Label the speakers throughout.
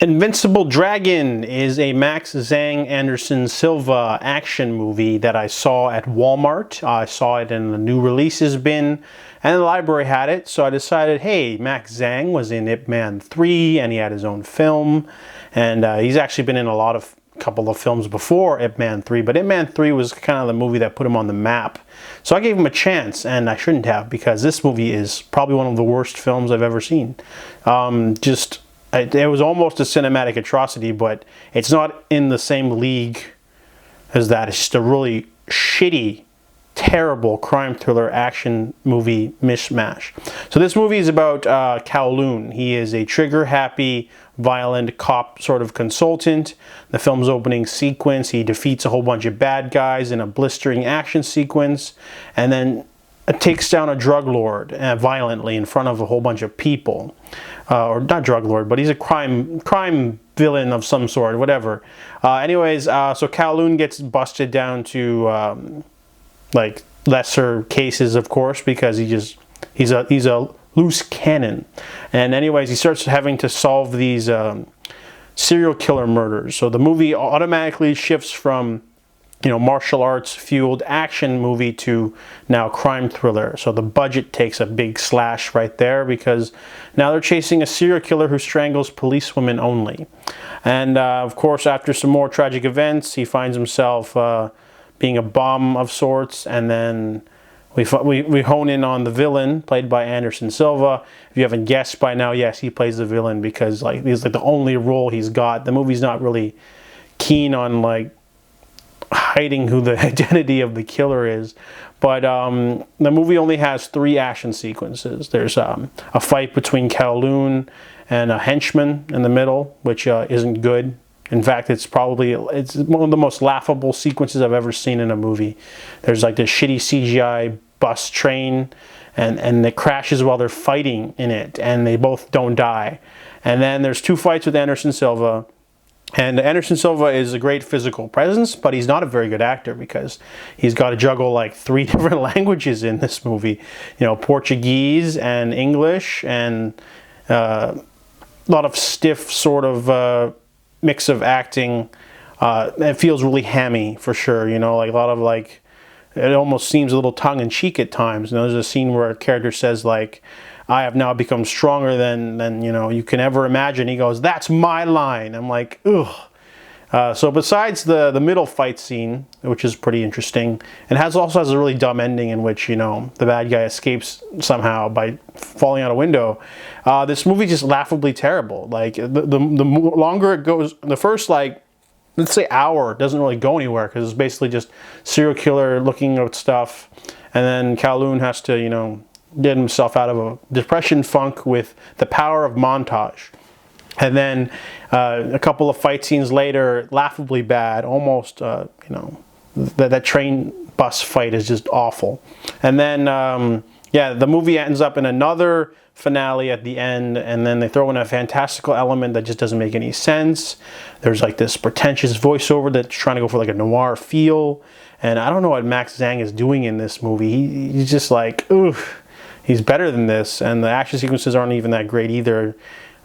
Speaker 1: Invincible Dragon is a Max Zhang Anderson Silva action movie that I saw at Walmart. I saw it in the new releases bin, and the library had it, so I decided, hey, Max Zhang was in Ip Man 3, and he had his own film, and he's actually been in a couple of films before Ip Man 3, but Ip Man 3 was kind of the movie that put him on the map. So I gave him a chance, and I shouldn't have, because this movie is probably one of the worst films I've ever seen. It was almost a cinematic atrocity, but it's not in the same league as that. It's just a really shitty, terrible crime thriller action movie mishmash. So this movie is about Kowloon. He is a trigger-happy, violent cop sort of consultant. The film's opening sequence, he defeats a whole bunch of bad guys in a blistering action sequence, and then takes down a drug lord violently in front of a whole bunch of people. Or not drug lord, but he's a crime villain of some sort, whatever. So Kowloon gets busted down to like lesser cases, of course, because he's a loose cannon. And anyways, he starts having to solve these serial killer murders. So the movie automatically shifts from martial arts fueled action movie to now crime thriller. So the budget takes a big slash right there, because now they're chasing a serial killer who strangles policewomen only. And of course, after some more tragic events, he finds himself being a bomb of sorts, and then we hone in on the villain, played by Anderson Silva. If you haven't guessed by now, yes, he plays the villain, because he's the only role he's got. The movie's not really keen on hiding who the identity of the killer is, but the movie only has 3 action sequences. There's a fight between Kowloon and a henchman in the middle, which isn't good. In fact, it's one of the most laughable sequences I've ever seen in a movie. There's this shitty CGI bus train, and it crashes while they're fighting in it, and they both don't die. And then there's 2 fights with Anderson Silva. And Anderson Silva is a great physical presence, but he's not a very good actor, because he's got to juggle 3 different languages in this movie. Portuguese and English, and a lot of stiff sort of mix of acting. It feels really hammy, for sure. A lot of it almost seems a little tongue-in-cheek at times. There's a scene where a character says I have now become stronger than you can ever imagine. He goes, "That's my line." I'm like, ugh. So besides the middle fight scene, which is pretty interesting, and also has a really dumb ending in which the bad guy escapes somehow by falling out a window. This movie is just laughably terrible. The longer it goes, the first let's say hour doesn't really go anywhere, because it's basically just serial killer looking at stuff, and then Kowloon has to get himself out of a depression funk with the power of montage. And then a couple of fight scenes later, laughably bad, almost, that train bus fight is just awful. And then, the movie ends up in another finale at the end, and then they throw in a fantastical element that just doesn't make any sense. There's this pretentious voiceover that's trying to go for a noir feel. And I don't know what Max Zhang is doing in this movie. He's just oof. He's better than this, and the action sequences aren't even that great either.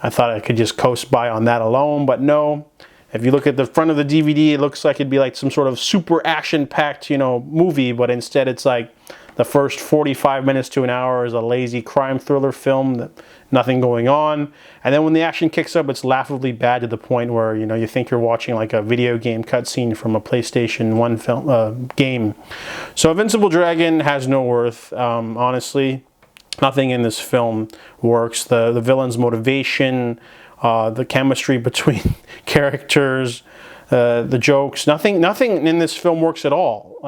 Speaker 1: I thought I could just coast by on that alone, but no. If you look at the front of the DVD, it looks like it'd be some sort of super action-packed, movie, but instead it's the first 45 minutes to an hour is a lazy crime thriller film, nothing going on. And then when the action kicks up, it's laughably bad to the point where, you think you're watching a video game cutscene from a PlayStation 1 film, game. So Invincible Dragon has no worth, honestly. Nothing in this film works. The villain's motivation, the chemistry between characters, the jokes, nothing in this film works at all.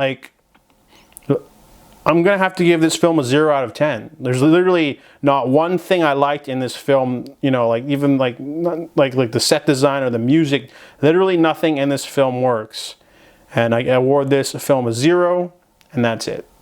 Speaker 1: I'm gonna have to give this film a 0 out of 10. There's literally not one thing I liked in this film. Even the set design or the music. Literally nothing in this film works. And I award this film a 0, and that's it.